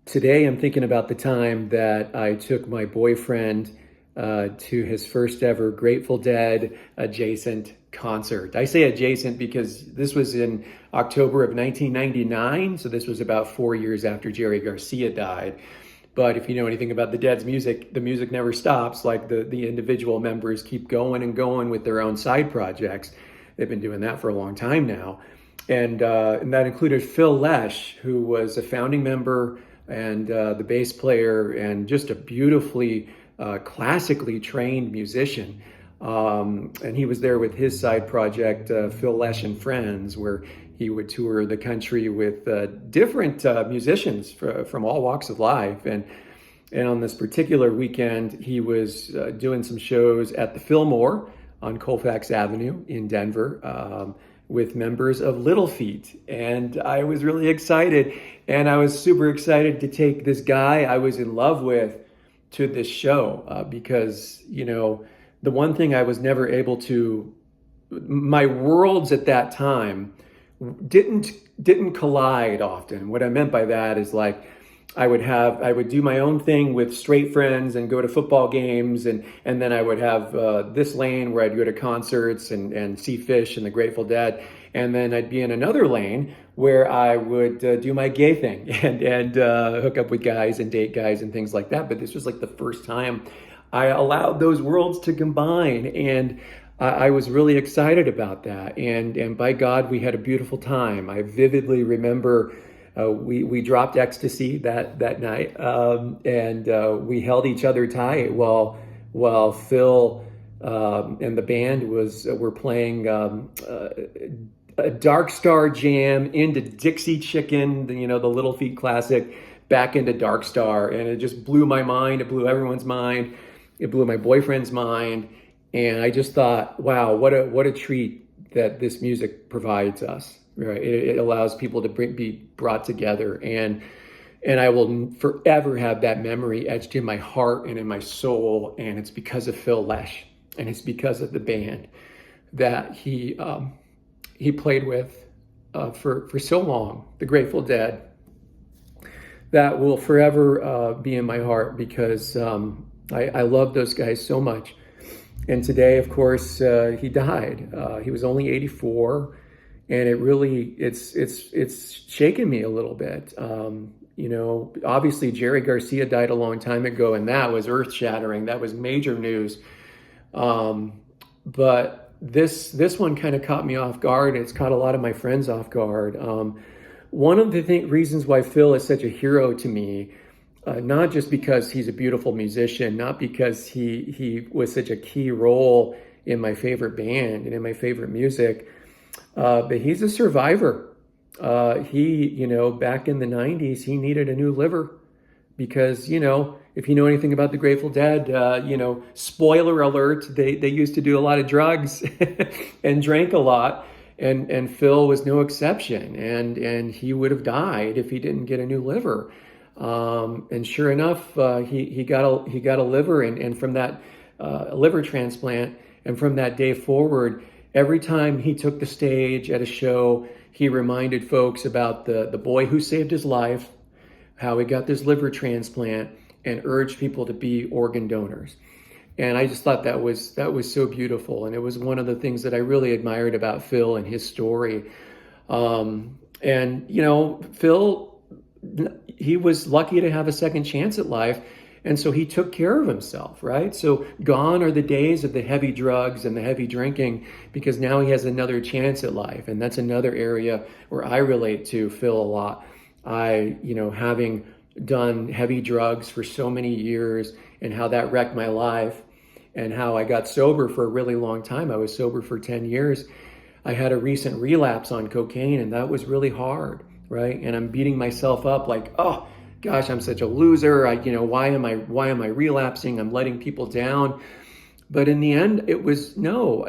Today, I'm thinking about the time that I took my boyfriend to his first ever Grateful Dead adjacent concert. I say adjacent because this was in October of 1999, so this was about 4 years after Jerry Garcia died. But if you know anything about the Dead's music, the music never stops. Like the individual members keep going and going with their own side projects. They've been doing that for a long time now. And that included Phil Lesh, who was a founding member and the bass player and just a beautifully classically trained musician. And he was there with his side project, Phil Lesh and Friends, where he would tour the country with different musicians from all walks of life. And on this particular weekend, he was doing some shows at the Fillmore on Colfax Avenue in Denver. With members of Little Feat. And I was really excited. And I was super excited to take this guy I was in love with to this show because, the one thing I was never able to, my worlds at that time didn't collide often. What I meant by that is like, I would do my own thing with straight friends and go to football games, and then I would have this lane where I'd go to concerts and see Fish and the Grateful Dead, and then I'd be in another lane where I would do my gay thing and hook up with guys and date guys and things like that. But this was like the first time I allowed those worlds to combine, and I was really excited about that. And by God, we had a beautiful time. I vividly remember. We dropped ecstasy that night, and we held each other tight while Phil and the band were playing a Dark Star jam into Dixie Chicken, the Little Feat classic, back into Dark Star, and it just blew my mind. It blew everyone's mind. It blew my boyfriend's mind, and I just thought, wow, what a treat that this music provides us. Right, it allows people to be brought together, and I will forever have that memory etched in my heart and in my soul. And it's because of Phil Lesh, and it's because of the band that he played with for so long, the Grateful Dead. That will forever be in my heart because I love those guys so much. And today, of course, he died. He was only 84. And it's shaken me a little bit. Obviously Jerry Garcia died a long time ago, and that was earth shattering. That was major news. But this one kind of caught me off guard. It's caught a lot of my friends off guard. One of the reasons why Phil is such a hero to me, not just because he's a beautiful musician, not because he was such a key role in my favorite band and in my favorite music, but he's a survivor. Back in the 90s, he needed a new liver because, if you know anything about the Grateful Dead, spoiler alert, they used to do a lot of drugs and drank a lot. And Phil was no exception. And he would have died if he didn't get a new liver. And sure enough, he got a liver, and from that liver transplant, and from that day forward, every time he took the stage at a show, he reminded folks about the boy who saved his life, how he got this liver transplant, and urged people to be organ donors. And I just thought that was so beautiful. And it was one of the things that I really admired about Phil and his story. Phil, he was lucky to have a second chance at life. And so he took care of himself, right? So gone are the days of the heavy drugs and the heavy drinking, because now he has another chance at life. And that's another area where I relate to Phil a lot. Having done heavy drugs for so many years, and how that wrecked my life, and how I got sober for a really long time. I was sober for 10 years. I had a recent relapse on cocaine, and that was really hard, right? And I'm beating myself up like, oh, gosh, I'm such a loser. Why am I relapsing? I'm letting people down. But in the end, it was no.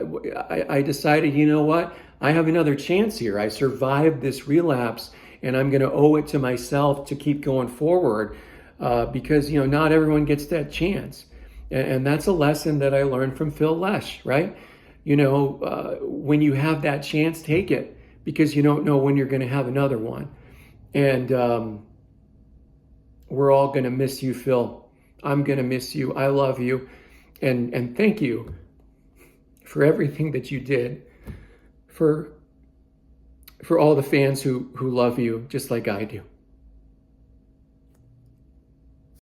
I decided, you know what? I have another chance here. I survived this relapse, and I'm going to owe it to myself to keep going forward, because not everyone gets that chance, and that's a lesson that I learned from Phil Lesh, right? When you have that chance, take it, because you don't know when you're going to have another one, and We're all going to miss you, Phil. I'm going to miss you. I love you. And thank you for everything that you did, for all the fans who love you just like I do.